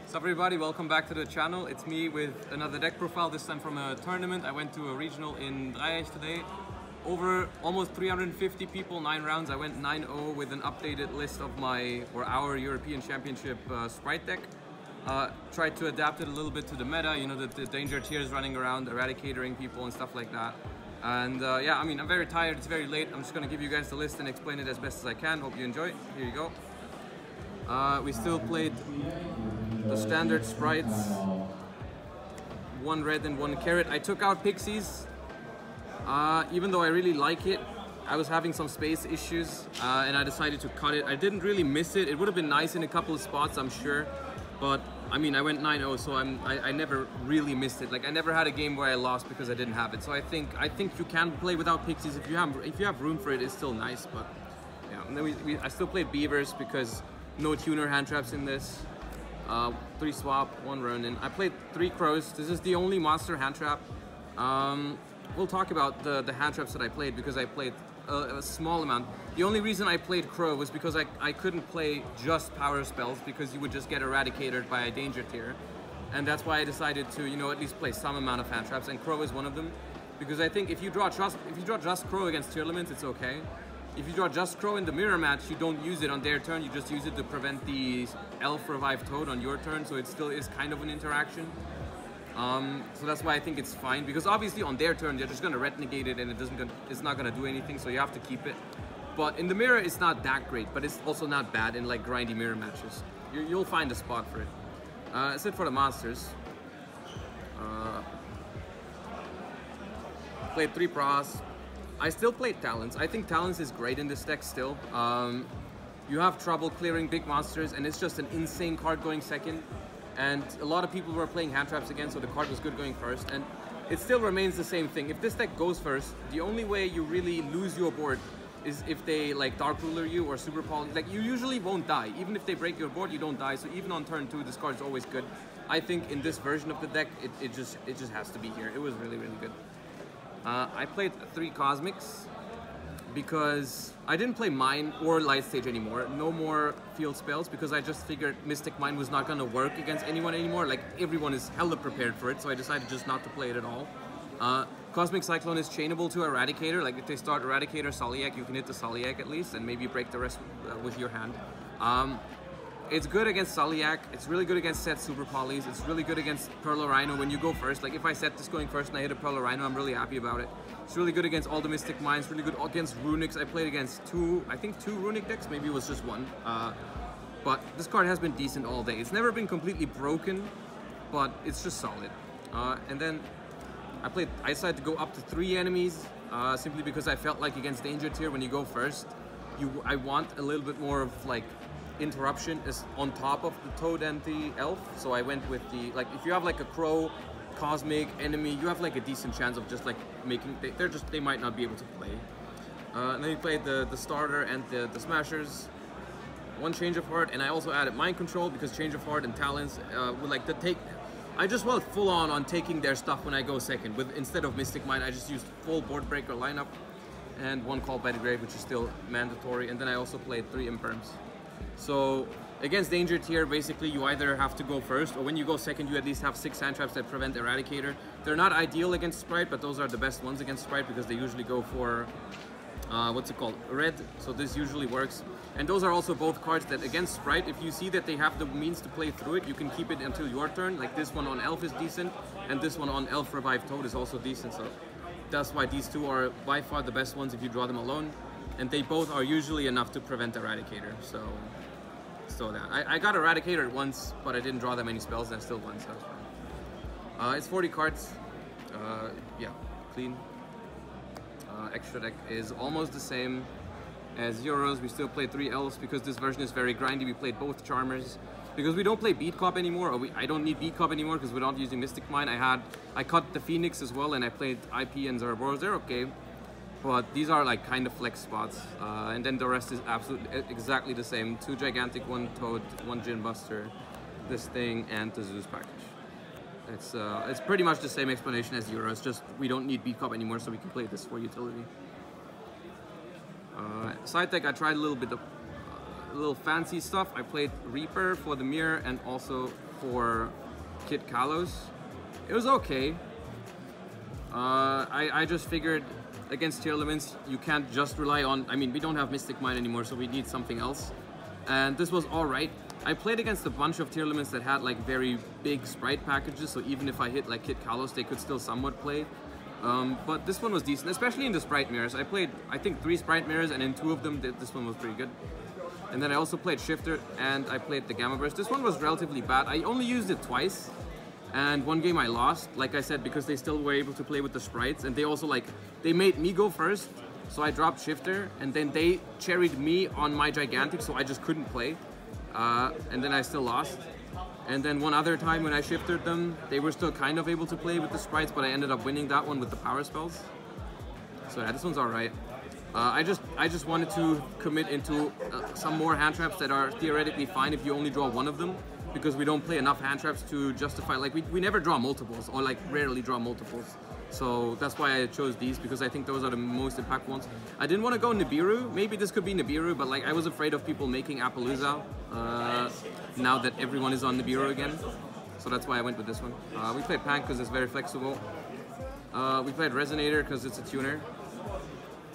What's up everybody, welcome back to the channel. It's me with another deck profile, this time from a tournament. I went to a regional in Dreieich today. Over almost 350 people, 9 rounds. I went 9-0 with an updated list of our European Championship Sprite deck. Tried to adapt it a little bit to the meta, you know, the danger tiers running around, eradicatoring people and stuff like that. And yeah, I mean, I'm very tired, it's very late. I'm just gonna give you guys the list and explain it as best as I can. Hope you enjoy. Here you go. We still played the standard sprites, 1 red and 1 carrot. I took out Pixies, even though I really like it. I was having some space issues and I decided to cut it. I didn't really miss it. It would have been nice in a couple of spots, I'm sure. But I mean, I went 9-0, so I never really missed it. Like, I never had a game where I lost because I didn't have it. So I think you can play without Pixies if you have room for it. It's still nice, but yeah. And then I still played Beavers because no tuner hand traps in this. 3 swap, 1 Ronin. I played 3 Crows. This is the only monster hand trap. We'll talk about the hand traps that I played because I played a small amount. The only reason I played Crow was because I couldn't play just power spells because you would just get eradicated by a danger tier. And that's why I decided to, you know, at least play some amount of hand traps, and Crow is one of them. Because I think if you draw just Crow against tier limits, it's okay. If you draw just Crow in the mirror match, you don't use it on their turn, you just use it to prevent the Elf Revive Toad on your turn, so it still is kind of an interaction. So that's why I think it's fine, because obviously on their turn, they're just gonna ret negate it and it's not gonna do anything, so you have to keep it. But in the mirror, it's not that great, but it's also not bad in like grindy mirror matches. You'll find a spot for it. That's it for the monsters. Played 3 Pros. I still played Talons. I think Talons is great in this deck still. You have trouble clearing big monsters, and it's just an insane card going second. And a lot of people were playing hand traps again, so the card was good going first. And it still remains the same thing. If this deck goes first, the only way you really lose your board is if they like Dark Ruler you or Super Poly. Like, you usually won't die. Even if they break your board, you don't die. So even on turn 2, this card is always good. I think in this version of the deck, it just has to be here. It was really, really good. I played 3 Cosmics because I didn't play Mine or Light Stage anymore. No more field spells, because I just figured Mystic Mine was not going to work against anyone anymore. Like, everyone is hella prepared for it, so I decided just not to play it at all. Cosmic Cyclone is chainable to Eradicator. Like, if they start Eradicator, Soliak, you can hit the Soliak at least, and maybe break the rest with your hand. It's good against Soliak, it's really good against set Super Polys, it's really good against Pearl Rhino when you go first. Like, if I set this going first and I hit a Pearl Rhino, I'm really happy about it. It's really good against all the Mystic Mines, really good against Runics. I played against 2 Runic decks, maybe it was just 1. But this card has been decent all day. It's never been completely broken, but it's just solid. And then I decided to go up to 3 enemies, simply because I felt like against Danger Tier, when you go first, I want a little bit more of like interruption is on top of the Toad and the Elf. So I went with the, like, if you have like a Crow Cosmic enemy, you have like a decent chance of just like making, they might not be able to play. And then we played the starter and the Smashers. 1 Change of Heart, and I also added Mind Control because Change of Heart and Talons would like to take. I just went full on taking their stuff when I go second. Instead of Mystic Mine, I just used full board breaker lineup, and 1 Call by the Grave, which is still mandatory. And then I also played 3 Imperms. So against Danger Tier, basically you either have to go first, or when you go second, you at least have 6 hand traps that prevent Eradicator. They're not ideal against Sprite, but those are the best ones against Sprite because they usually go for what's it called? Red. So this usually works. And those are also both cards that against Sprite, if you see that they have the means to play through it, you can keep it until your turn. Like, this one on Elf is decent, and this one on Elf Revive Toad is also decent. So that's why these 2 are by far the best ones if you draw them alone. And they both are usually enough to prevent Eradicator. So that I got Eradicator once, but I didn't draw that many spells, and I still won, so it's fine. It's 40 cards. Yeah, clean. Extra deck is almost the same as Euros. We still play 3 Elves because this version is very grindy. We played both Charmers because we don't play Beat Cop anymore, or I don't need Beat Cop anymore because we're not using Mystic Mine. I cut the Phoenix as well, and I played IP and Zoroboros. They're okay, but these are like kind of flex spots. And then the rest is absolutely exactly the same. 2 Gigantic, 1 Toad, 1 Gin Buster, this thing, and the Zeus package. It's pretty much the same explanation as Euros, just we don't need Beat Cop anymore, so we can play this for utility. Side deck, I tried a little bit of little fancy stuff, I played Reaper for the mirror and also for Kit Kalos. It was okay. I just figured against tier limits, you can't just rely on, I mean, we don't have Mystic Mine anymore, so we need something else. And this was alright. I played against a bunch of tier limits that had like very big sprite packages, so even if I hit like Kit Kalos, they could still somewhat play. But this one was decent, especially in the sprite mirrors. I played, I think, 3 sprite mirrors, and in 2 of them, this one was pretty good. And then I also played Shifter, and I played the Gamma Burst. This one was relatively bad. I only used it twice, and one game I lost, like I said, because they still were able to play with the sprites, and they also like, they made me go first, so I dropped Shifter, and then they cherried me on my Gigantic, so I just couldn't play. And then I still lost. And then one other time when I shifted them, they were still kind of able to play with the sprites, but I ended up winning that one with the power spells. So yeah, this one's alright. I just wanted to commit into some more hand traps that are theoretically fine if you only draw one of them, because we don't play enough hand traps to justify, like we never draw multiples, or like rarely draw multiples. So that's why I chose these, because I think those are the most impactful ones. I didn't want to go Nibiru. Maybe this could be Nibiru, but like I was afraid of people making Appaloosa now that everyone is on Nibiru again. So that's why I went with this one. We played Pank because it's very flexible. We played Resonator because it's a tuner.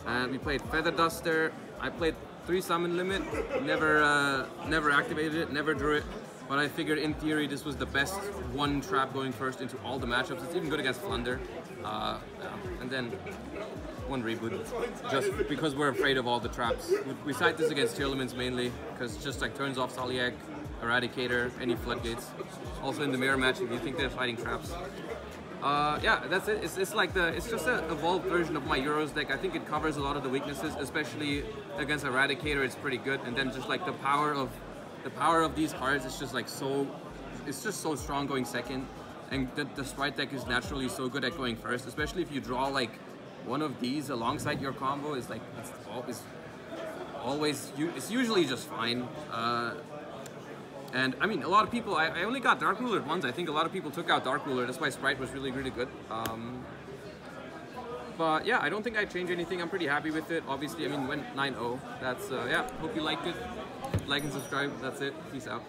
And we played Feather Duster. I played 3 summon limit, never activated it, never drew it. But I figured in theory this was the best one trap going first into all the matchups. It's even good against Flunder. Yeah. And then one reboot, just because we're afraid of all the traps. We cite this against tier limits mainly, because it just like turns off Soliak, Eradicator, any floodgates. Also in the mirror match if you think they're fighting traps. Yeah, that's it. It's like it's just an evolved version of my Euros deck. I think it covers a lot of the weaknesses, especially against Eradicator. It's pretty good, and then just like the power of these cards is just like it's just so strong going second, and the sprite deck is naturally so good at going first, especially if you draw like one of these alongside your combo. It's like it's usually just fine. And I mean, a lot of people, I only got Dark Ruler once. I think a lot of people took out Dark Ruler. That's why Sprite was really, really good. But yeah, I don't think I'd change anything. I'm pretty happy with it. Obviously, I mean, went 9-0. That's, yeah, hope you liked it. Like and subscribe. That's it. Peace out.